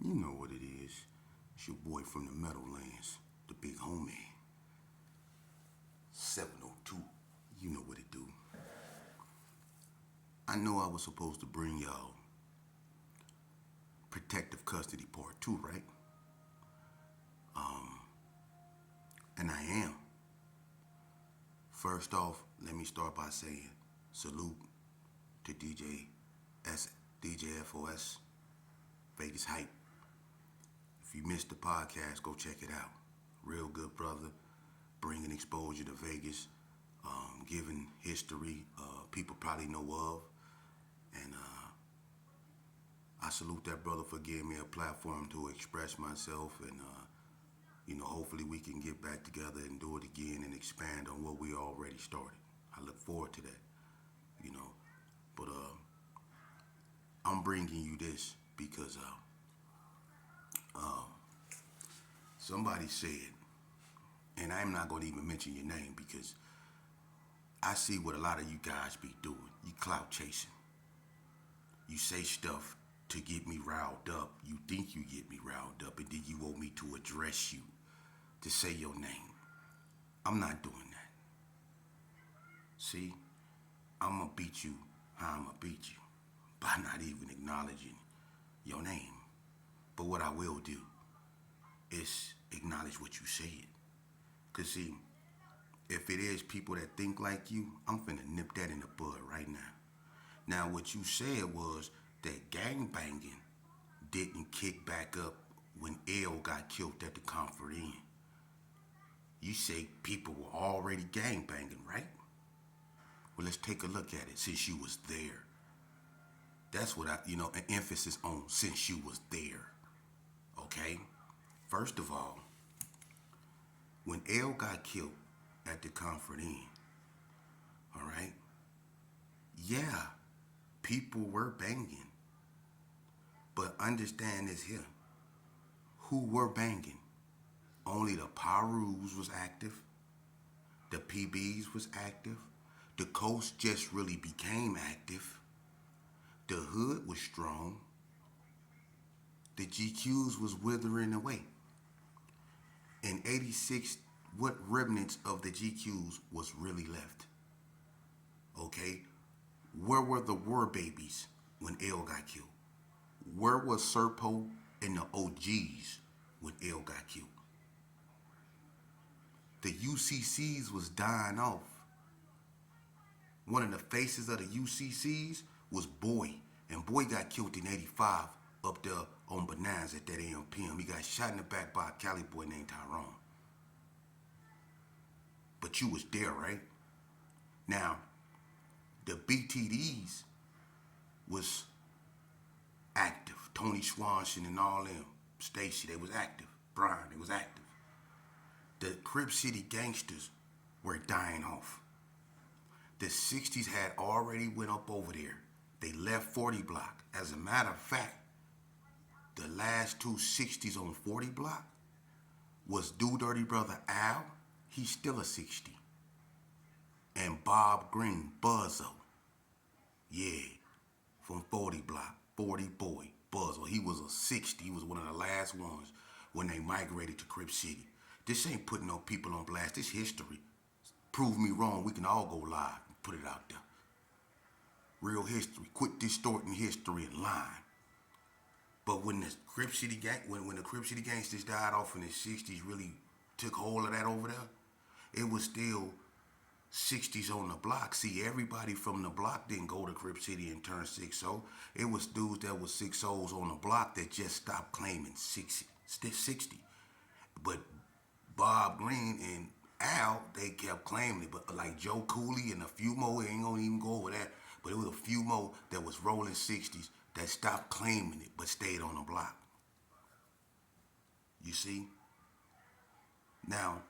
You know what it is. It's your boy from the Meadowlands, the big homie. 702. You know what it do. I know I was supposed to bring y'all protective custody part 2, right? And I am. First off, let me start by saying salute to DJ FOS, Vegas Hype. If you missed the podcast, go check it out. Real good brother, bringing exposure to Vegas, giving history people probably know of. And I salute that brother for giving me a platform to express myself. And, hopefully we can get back together and do it again and expand on what we already started. I look forward to that. But I'm bringing you this because somebody said, and I'm not going to even mention your name because I see what a lot of you guys be doing. You clout chasing. You say stuff to get me riled up. You think you get me riled up, and then you want me to address you, to say your name. I'm not doing that. See, I'm going to beat you how I'm going to beat you by not even acknowledging your name. But what I will do is acknowledge what you said. Because, see, if it is people that think like you, I'm finna nip that in the bud right now. Now, what you said was that gangbanging didn't kick back up when L got killed at the Comfort Inn. You say people were already gangbanging, right? Well, let's take a look at it since you was there. That's what an emphasis on since you was there. Okay? First of all, when L got killed at the Comfort Inn, all right? Yeah, people were banging. But understand this here. Who were banging? Only the Parus was active. The PBs was active. The Coast just really became active. The Hood was strong. The GQs was withering away. In 86, what remnants of the GQs was really left? Okay? Where were the War Babies when L got killed? Where was Serpo and the OGs when L got killed? The UCCs was dying off. One of the faces of the UCCs was Boy. And Boy got killed in 85 up there on Bonanza at that AMPM. He got shot in the back by a Cali boy named Tyrone. But you was there, right? Now, the BTDs was active. Tony Swanson and all them. Stacy, they was active. Brian, they was active. The Crib City gangsters were dying off. The 60s had already went up over there. They left 40 block. As a matter of fact, the last two 60s on 40 block was Do Dirty Brother Al. He's still a 60. And Bob Green, Buzzo. Yeah, from 40 block, 40 boy, Buzzo. He was a 60. He was one of the last ones when they migrated to Crib City. This ain't putting no people on blast. This history. Prove me wrong. We can all go live and put it out there. Real history. Quit distorting history and lying. But when the Crib City when the Crib City gangsters died off in the 60s, really took hold of that over there, it was still 60s on the block. See, everybody from the block didn't go to Crib City and turn 6-0. It was dudes that was 6-0s on the block that just stopped claiming 60. But Bob Green and Al, they kept claiming it. But like Joe Cooley and a few more, ain't gonna even go over that, but it was a few more that was rolling 60s that stopped claiming it but stayed on the block. You see? Now,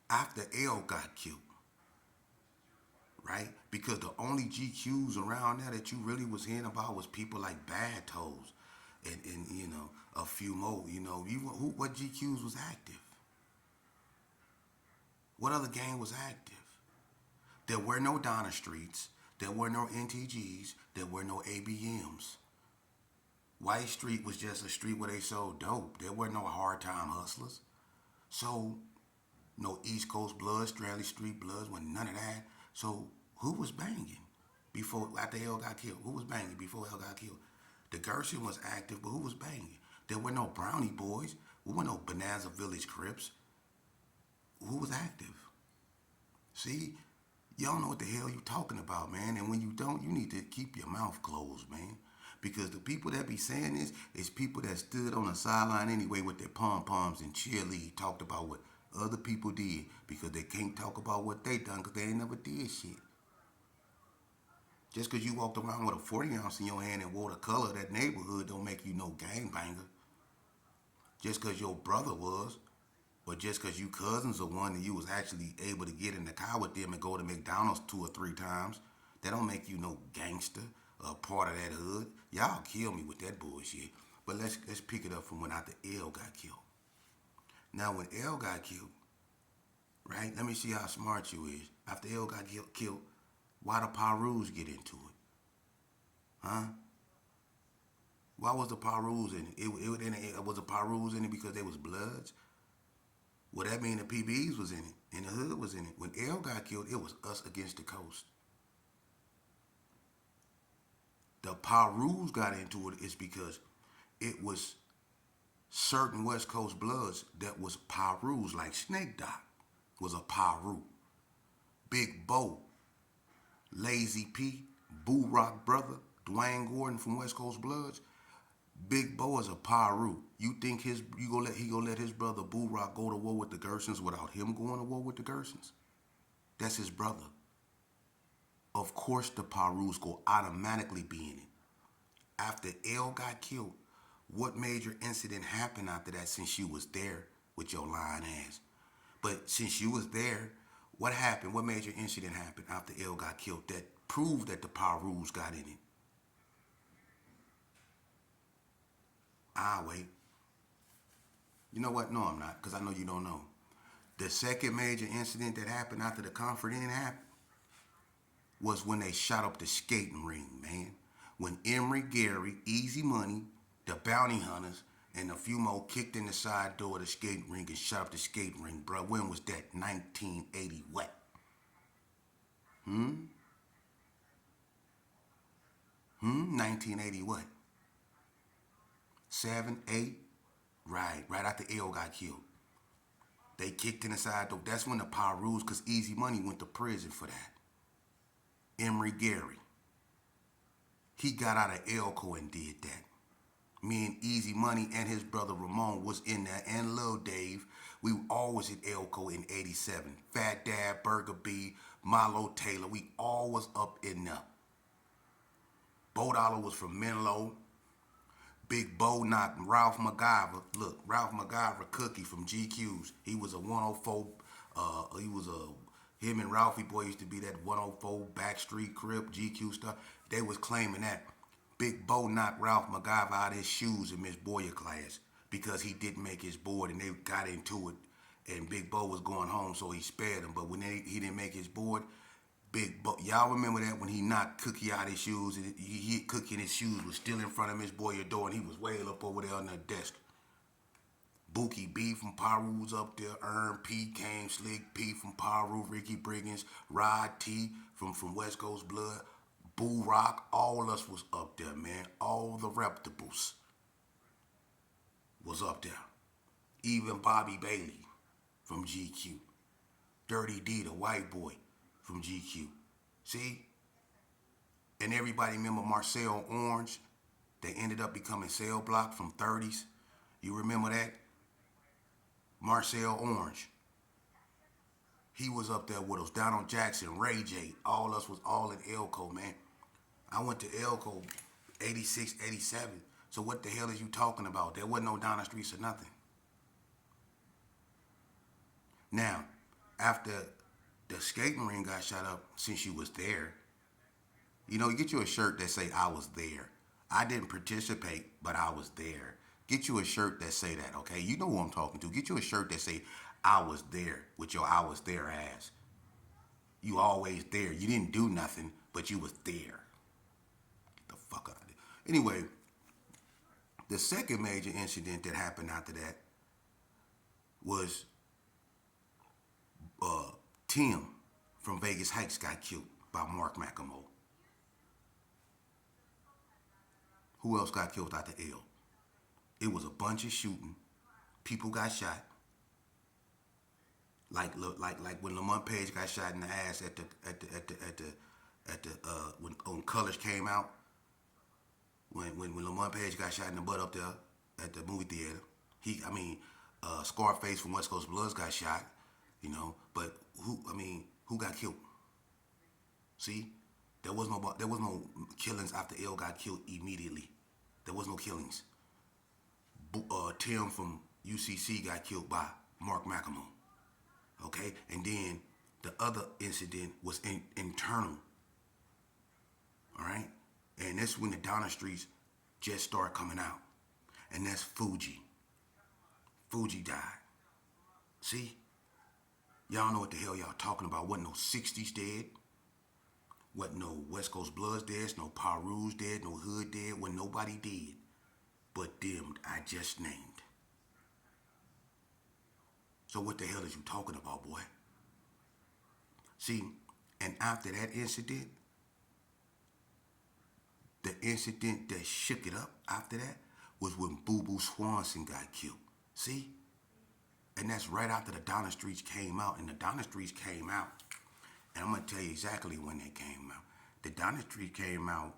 after L got killed, right? Because the only GQs around there that you really was hearing about was people like Bad Toes and a few more. What GQs was active? What other gang was active? There were no Donna Streets. There were no NTGs. There were no ABMs. White Street was just a street where they sold dope. There were no hard time hustlers. So, no East Coast Bloods, Straley Street Bloods, wasn't none of that. So, who was banging before, after L got killed? Who was banging before L got killed? The Gershon was active, but who was banging? There were no Brownie Boys. There were no Bonanza Village Crips. Who was active? See, y'all know what the hell you talking about, man. And when you don't, you need to keep your mouth closed, man. Because the people that be saying this is people that stood on the sideline anyway with their pom-poms and cheerlead, talked about what other people did because they can't talk about what they done because they ain't never did shit. Just because you walked around with a 40 ounce in your hand and wore the color of that neighborhood don't make you no gangbanger. Just because your brother was, or just because you cousins of one and you was actually able to get in the car with them and go to McDonald's 2 or 3 times, that don't make you no gangster or part of that hood. Y'all kill me with that bullshit. But let's pick it up from when after L got killed. Now when L got killed, right? Let me see how smart you is. After L got killed, why the Parus get into it? Huh? Why was the Parus in it? Was the Parus in it because they was Bloods? Well, that mean the PBs was in it, and the hood was in it. When L got killed, it was us against the coast. The Parus got into it is because it was certain West Coast Bloods that was Parus, like Snake Dot was a Paru. Big Bo, Lazy P, Boo Rock brother, Dwayne Gordon from West Coast Bloods. Big Bo is a Paru. You think he gonna let his brother Boo Rock go to war with the Gersons without him going to war with the Gersons? That's his brother. Of course the Parus go automatically be in it. After L got killed, what major incident happened after that since you was there with your lying ass? But since you was there, what happened? What major incident happened after L got killed that proved that the Parus got in it? I'll wait. You know what? No, I'm not, because I know you don't know. The second major incident that happened after the Comfort Inn happened was when they shot up the skating ring, man. When Emory, Gary, Easy Money, the Bounty Hunters, and a few more kicked in the side door of the skating ring and shot up the skating ring, bro. When was that? 1980 what? 1980 what? 7, 8? Right after L got killed. They kicked in the side door. That's when the Parus, because Easy Money went to prison for that. Emory Gary. He got out of Elko and did that. Me and Easy Money and his brother Ramon was in there, and Lil Dave. We all was at Elko in 87. Fat Dad, Burger B, Milo Taylor. We all was up in there. Bo Dollar was from Menlo. Big Bo knocked Ralph MacGyver. Look, Ralph MacGyver Cookie from GQ's. He was a 104. Him and Ralphie Boy used to be that 104 Backstreet Crip, GQ stuff. They was claiming that Big Bo knocked Ralph MacGyver out of his shoes in Miss Boyer class because he didn't make his board, and they got into it. And Big Bo was going home, so he spared him. But when he didn't make his board, Big Bo, y'all remember that when he knocked Cookie out of his shoes, and he hit Cookie and his shoes was still in front of Miss Boyer door, and he was way up over there on the desk. Bookie B from Paru was up there. Ern P came, Slick P from Paru, Ricky Briggins, Rod T from West Coast Blood, Boo Rock, all of us was up there, man. All the reputables was up there. Even Bobby Bailey from GQ. Dirty D, the white boy from GQ. See? And everybody remember Marcel Orange? They ended up becoming Cell Block from 30s. You remember that? Marcel Orange. He was up there with us. Donald Jackson, Ray J. All us was all in Elko, man. I went to Elko 86, 87. So what the hell is you talking about? There wasn't no Donna Streets or nothing. Now, after the skating ring got shot up, since you was there, you know, get you a shirt that say I was there. I didn't participate, but I was there. Get you a shirt that say that, okay? You know who I'm talking to. Get you a shirt that say I was there with your I was there ass. You always there. You didn't do nothing, but you was there. Get the fuck out of there. Anyway, The second major incident that happened after that was Tim from Vegas Heights got killed by Mark McElmo. Who else got killed after L? It was a bunch of shooting. People got shot. Like when Lamont Page got shot in the ass when Colors came out. When Lamont Page got shot in the butt up there at the movie theater. Scarface from West Coast Bloods got shot, but who got killed? See, there was no killings after L got killed immediately. There was no killings. Tim from UCC got killed by Mark McElmo. Okay, and then the other incident was internal. All right, and that's when the Donna Streets just started coming out, and that's Fuji. Fuji died. See, y'all know what the hell y'all talking about. Wasn't no 60s dead. Wasn't no West Coast Bloods dead. No Paru's dead. No Hood dead. Wasn't nobody dead but them I just named. So what the hell is you talking about, boy? See, and after that incident, the incident that shook it up after that was when Boo Boo Swanson got killed. See? And that's right after the Donna Streets came out. And the Donna Streets came out, and I'm going to tell you exactly when they came out. The Donna Streets came out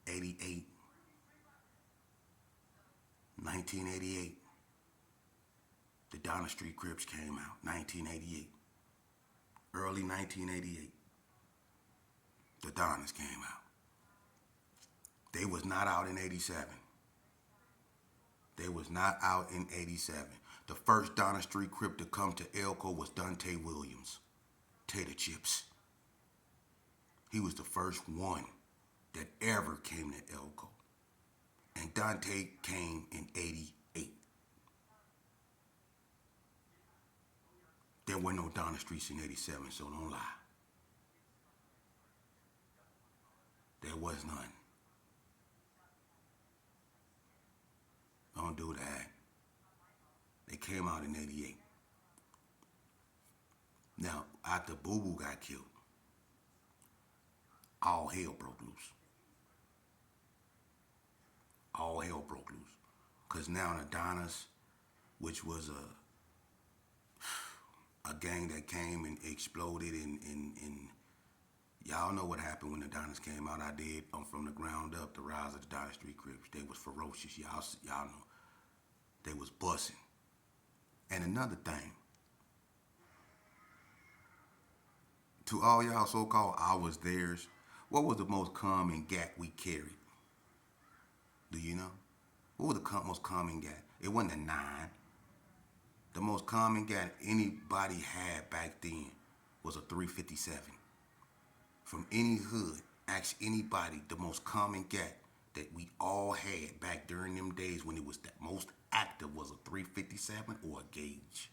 88, 1988. The Donna Street Crips came out, 1988. Early 1988. The Donnas came out. They was not out in 87. They was not out in 87. The first Donna Street Crip to come to Elko was Dante Williams. Tater Chips. He was the first one that ever came to Elko. And Dante came in 88. There were no Donna Streets in 87, so don't lie. There was none. Don't do that. They came out in 88. Now, after Boo Boo got killed, all hell broke loose. All hell broke loose. Because now the Donnas, which was a gang that came and exploded and y'all know what happened when the Donnas came out. I did from the ground up, the rise of the Donna Street Crips. They was ferocious. Y'all know. They was busting. And another thing, to all y'all so-called I was theirs, what was the most common gat we carried? Do you know? What was the most common gat? It wasn't a 9. The most common gat anybody had back then was a 357. From any hood, ask anybody, the most common gat that we all had back during them days when it was the most active was a 357 or a gauge.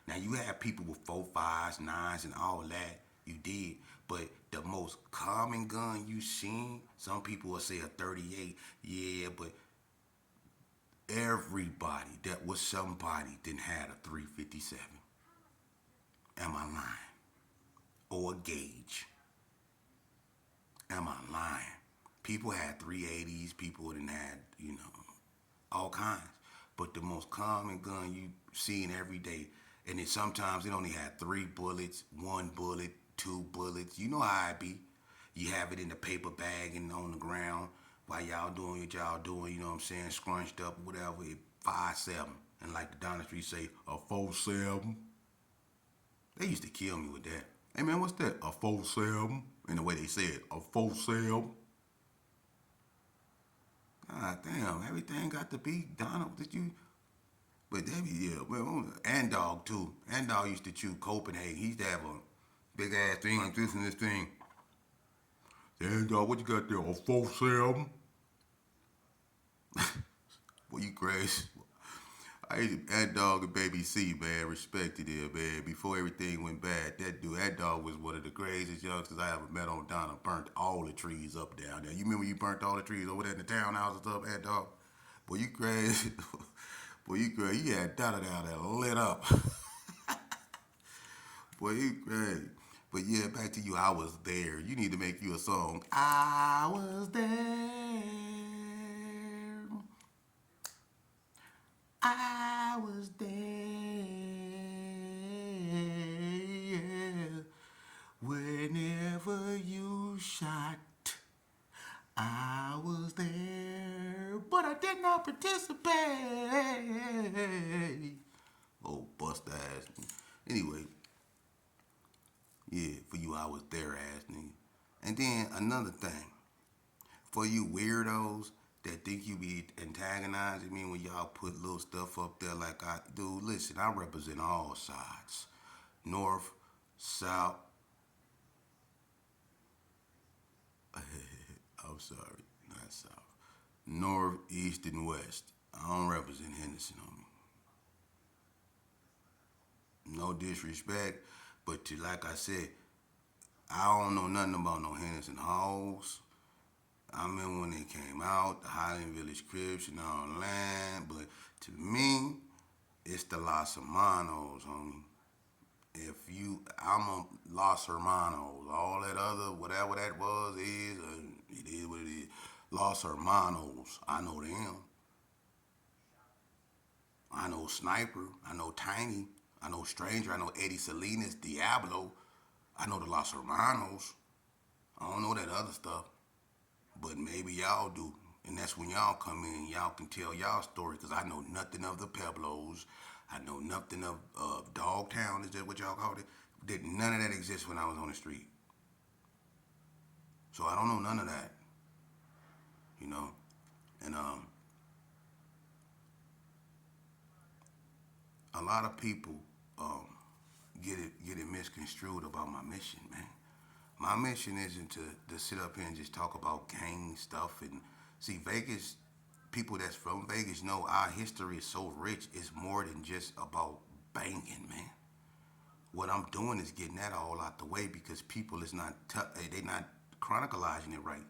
Now you had people with 4.5s, 9s, and all that. You did, but the most common gun you seen, some people will say a 38. Yeah, but everybody that was somebody didn't have a 357. Am I lying? Or a gauge. Am I lying? People had 380s, people didn't have, all kinds. But the most common gun you seen every day, and then sometimes it only had 3 bullets, 1 bullet, 2 bullets. You know how it be. You have it in the paper bag and on the ground while y'all doing what y'all doing, you know what I'm saying, scrunched up, whatever, 5.7. And like the Donna Street say, a 4.7. They used to kill me with that. Hey man, what's that? A 4.7? And the way they said, a 4.7. God damn, everything got to be Donna. Did you? But they be, yeah, well, and dog too. And dog used to chew Copenhagen. He used to have a big ass thing like this and this thing. And dog, what you got there? A 4.7? Boy, you crazy. That dog and Baby C, man, respected him, man. Before everything went bad, that dog was one of the craziest youngsters I ever met on Donna. Burnt all the trees up down there. You remember you burnt all the trees over there in the townhouse and stuff, that dog? Boy, you crazy. Boy, you crazy. You had Donna down there lit up. Boy, you crazy. But yeah, back to you. I was there. You need to make you a song. I was there. I was there whenever you shot. I was there, but I did not participate. Oh, bust ass. Anyway, yeah, for you, I was there, ass nigga. And then another thing, for you weirdos that think you be antagonizing me when y'all put little stuff up there like I do, listen, I represent all sides. North, South, I'm sorry, not South. North, East, and West. I don't represent Henderson on me. No disrespect, but to like I said, I don't know nothing about no Henderson Halls. I remember when they came out, the Highland Village Crips and all that, but to me, it's the Los Hermanos, homie. If you, I'm a Los Hermanos. All that other, whatever that was, it is what it is. Los Hermanos, I know them. I know Sniper, I know Tiny, I know Stranger, I know Eddie Salinas, Diablo. I know the Los Hermanos. I don't know that other stuff. But maybe y'all do. And that's when y'all come in, y'all can tell y'all story, because I know nothing of the Pueblos. I know nothing of Dogtown, is that what y'all called it? None of that exists when I was on the street. So I don't know none of that, you know? And a lot of people get it misconstrued about my mission, man. My mission isn't to sit up here and just talk about gang stuff and see Vegas. People that's from Vegas know our history is so rich. It's more than just about banging, man. What I'm doing is getting that all out the way because people is not they not chronicalizing it right.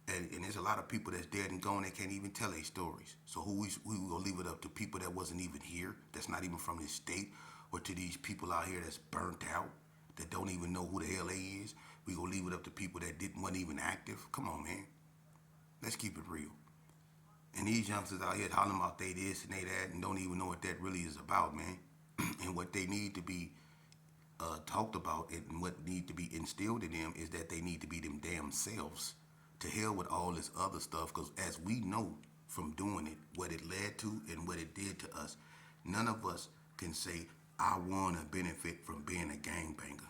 And there's a lot of people that's dead and gone. They can't even tell their stories. So we gonna leave it up to people that wasn't even here, that's not even from this state, or to these people out here that's burnt out, that don't even know who the hell they is. We gonna leave it up to people that wasn't even active. Come on, man. Let's keep it real. And these youngsters out here hollering about they this and they that and don't even know what that really is about, man. And what they need to be talked about and what need to be instilled in them is that they need to be them damn selves. To hell with all this other stuff, because as we know from doing it, what it led to and what it did to us, none of us can say, I want to benefit from being a gangbanger.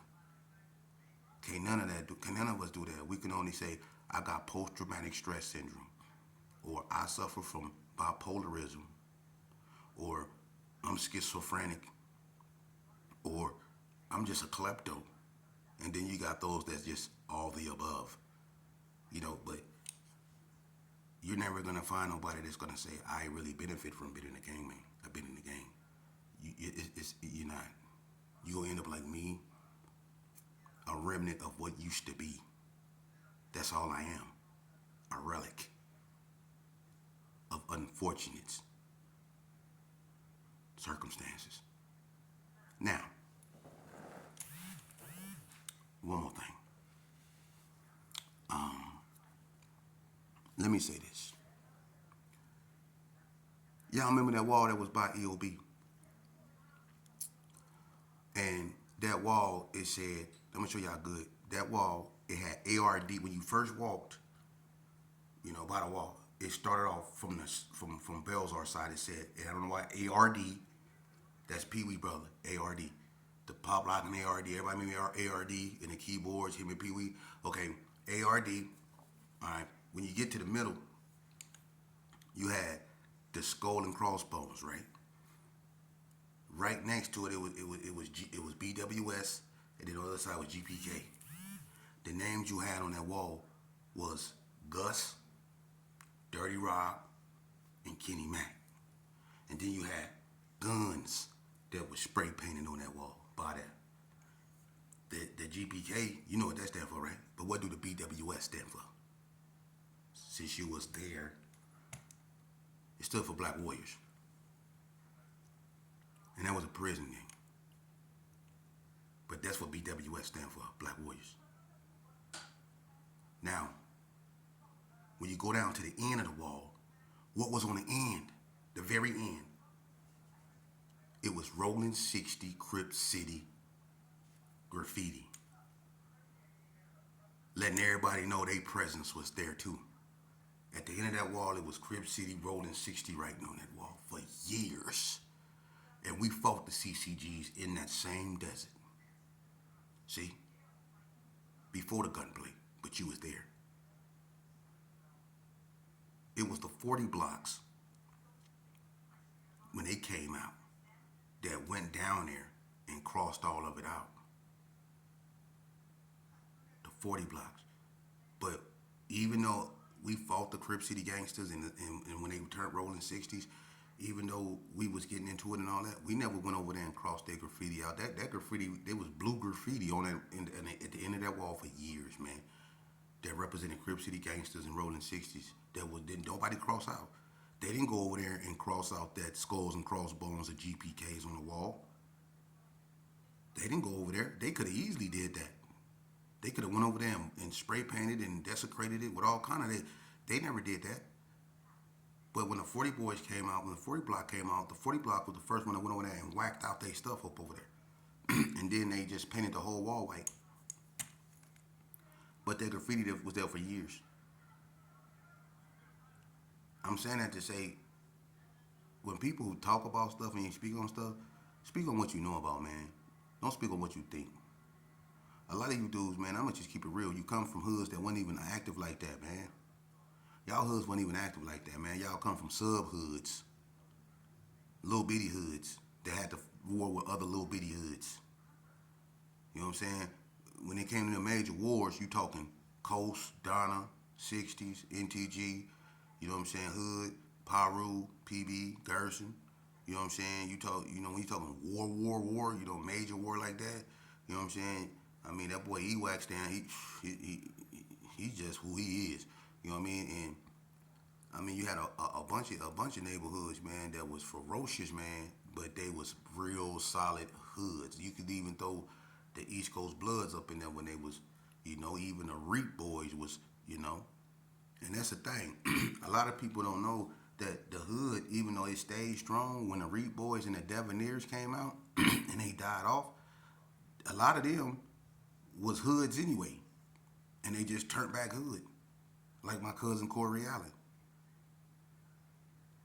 Can none of us do that. We can only say, I got post-traumatic stress syndrome, or I suffer from bipolarism, or I'm schizophrenic, or I'm just a klepto. And then you got those that's just all the above. But you're never gonna find nobody that's gonna say, I really benefit from being in the gang, man. I've been in the gang. You're not. You're gonna end up like me, a remnant of what used to be. That's all I am. A relic of unfortunate circumstances. Now, one more thing. Let me say this. Y'all remember that wall that was by EOB? And that wall, it said, let me show y'all good. That wall, it had ARD. When you first walked, by the wall, it started off from Belzar side. It said, I don't know why, ARD. That's Pee Wee brother, ARD. The pop lock and ARD. Everybody remember ARD and the keyboards, him and Pee Wee. Okay, ARD. All right. When you get to the middle, you had the skull and crossbones, right? Right next to it, it was BWS, and then on the other side was GPK. The names you had on that wall was Gus, Dirty Rob, and Kenny Mack. And then you had guns that was spray painted on that wall by that. The GPK, you know what that stands for, right? But what do the BWS stand for? Since you was there, it stood for Black Warriors. And that was a prison name. But that's what BWS stand for, Black Warriors. Now, when you go down to the end of the wall, what was on the end, the very end? It was Rolling 60 Crip City Graffiti. Letting everybody know their presence was there too. At the end of that wall, it was Crip City Rolling 60 writing on that wall for years. And we fought the CCGs in that same desert. See? Before the gunplay, but you was there. It was the 40 blocks when they came out that went down there and crossed all of it out. The 40 blocks. But even though we fought the Crip City gangsters and when they turned Rolling 60s, even though we was getting into it and all that, we never went over there and crossed their graffiti out. That graffiti, there was blue graffiti on it at the end of that wall for years, man. That represented Crip City gangsters and Rolling 60s. Didn't nobody cross out. They didn't go over there and cross out that skulls and crossbones of GPKs on the wall. They didn't go over there. They could have easily did that. They could have went over there and spray painted and desecrated it with all kind of. They never did that. But when the 40 boys came out, when the 40 block came out, the 40 block was the first one that went over there and whacked out their stuff up over there. And then they just painted the whole wall white. But that graffiti was there for years. I'm saying that to say, when people talk about stuff and you speak on stuff, speak on what you know about, man. Don't speak on what you think. A lot of you dudes, man, I'm going to just keep it real. You come from hoods that weren't even active like that, man. Y'all hoods weren't even active like that, man. Y'all come from sub-hoods. Little bitty hoods that had to war with other little bitty hoods. You know what I'm saying? When it came to the major wars, you talking Coast, Donna, 60s, NTG, you know what I'm saying, Hood, Paru, PB, Gerson. You know what I'm saying? When you talking war, you know, major war like that, you know what I'm saying? I mean, that boy E-Wax down, he's just who he is. You know what I mean? And I mean, you had a bunch of neighborhoods, man, that was ferocious, man, but they was real solid hoods. You could even throw the East Coast Bloods up in there when they was, you know, even the Reap boys was, you know. And that's the thing. A lot of people don't know that the hood, even though it stayed strong, when the Reap boys and the Devoneers came out and they died off, a lot of them was hoods anyway. And they just turned back hood. Like my cousin Corey Allen.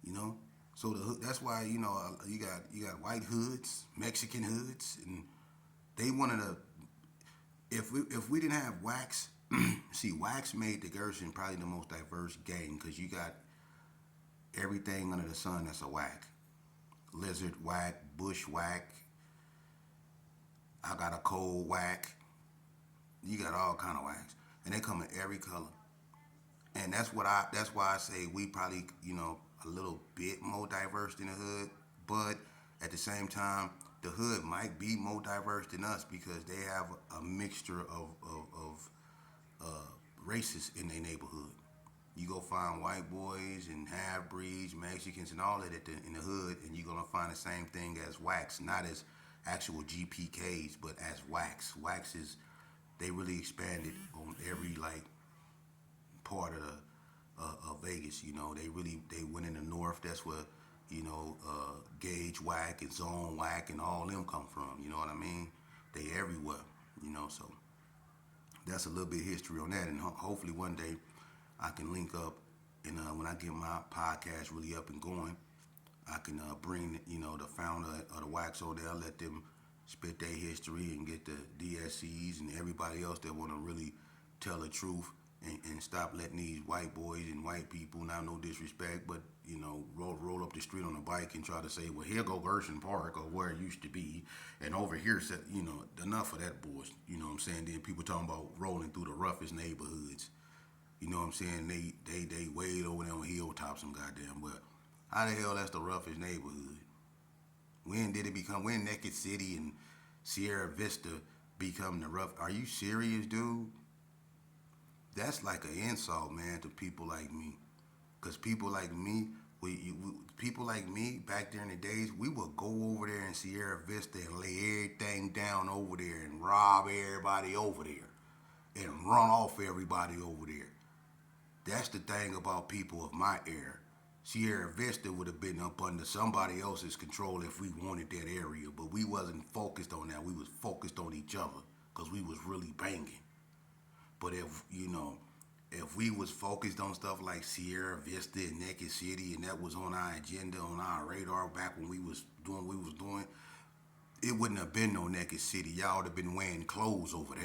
You know? So that's why, you know, you got white hoods, Mexican hoods, and they wanted to, if we didn't have Wax, see, Wax made the Gerson probably the most diverse gang because you got everything under the sun that's a whack. Lizard whack, bush whack, I got a cold whack. You got all kind of whacks. And they come in every color. And that's why I say we probably, you know, a little bit more diverse than the hood, but at the same time, the hood might be more diverse than us because they have a mixture of races in their neighborhood. You go find white boys and half-breeds, Mexicans, and all that in the hood, and you're going to find the same thing as Wax, not as actual GPKs, but as Wax. Wax is, they really expanded on every, like, part of Vegas, you know. They went in the north. That's where, you know, Gauge Whack and Zone Whack and all them come from. You know what I mean? They everywhere, you know. So that's a little bit of history on that, and hopefully one day I can link up, and when I get my podcast really up and going, I can bring, you know, the founder of the Wax over there, let them spit their history and get the DSCs and everybody else that want to really tell the truth. And stop letting these white boys and white people, now no disrespect, but, you know, roll up the street on a bike and try to say, well, here go Gerson Park or where it used to be, and over here, you know, enough of that bullshit. You know what I'm saying? Then people talking about rolling through the roughest neighborhoods. You know what I'm saying? They way over there on hilltops and goddamn well. How the hell that's the roughest neighborhood? When Naked City and Sierra Vista become the rough? Are you serious, dude? That's like an insult, man, to people like me. Cause people like me, people like me back there in the days, we would go over there in Sierra Vista and lay everything down over there and rob everybody over there and run off everybody over there. That's the thing about people of my era. Sierra Vista would have been up under somebody else's control if we wanted that area, but we wasn't focused on that. We was focused on each other because we was really banging. But if we was focused on stuff like Sierra Vista and Naked City, and that was on our agenda, on our radar back when we was doing what we was doing, it wouldn't have been no Naked City. Y'all would have been wearing clothes over there.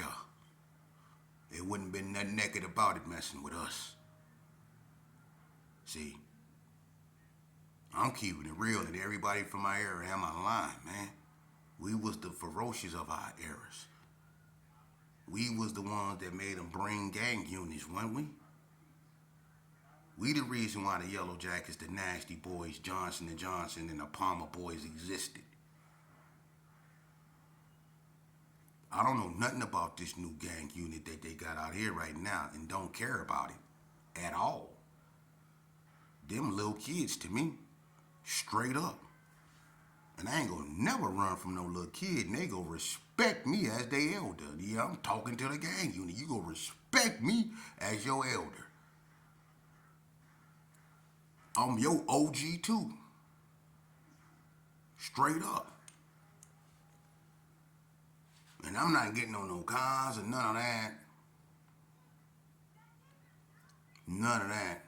It wouldn't have been nothing naked about it messing with us. See, I'm keeping it real, and everybody from my era am on line, man. We was the ferocious of our eras. We was the ones that made them bring gang units, weren't we? We the reason why the Yellow Jackets, the Nasty Boys, Johnson and Johnson, and the Palmer Boys existed. I don't know nothing about this new gang unit that they got out here right now and don't care about it at all. Them little kids to me, straight up. And I ain't gonna never run from no little kid, and they gonna respect me as they elder. Yeah, I'm talking to the gang unit. You gonna respect me as your elder. I'm your OG too. Straight up. And I'm not getting on no cons or none of that. None of that.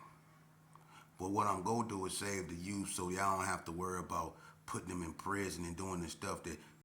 But what I'm gonna do is save the youth so y'all don't have to worry about putting them in prison and doing the stuff that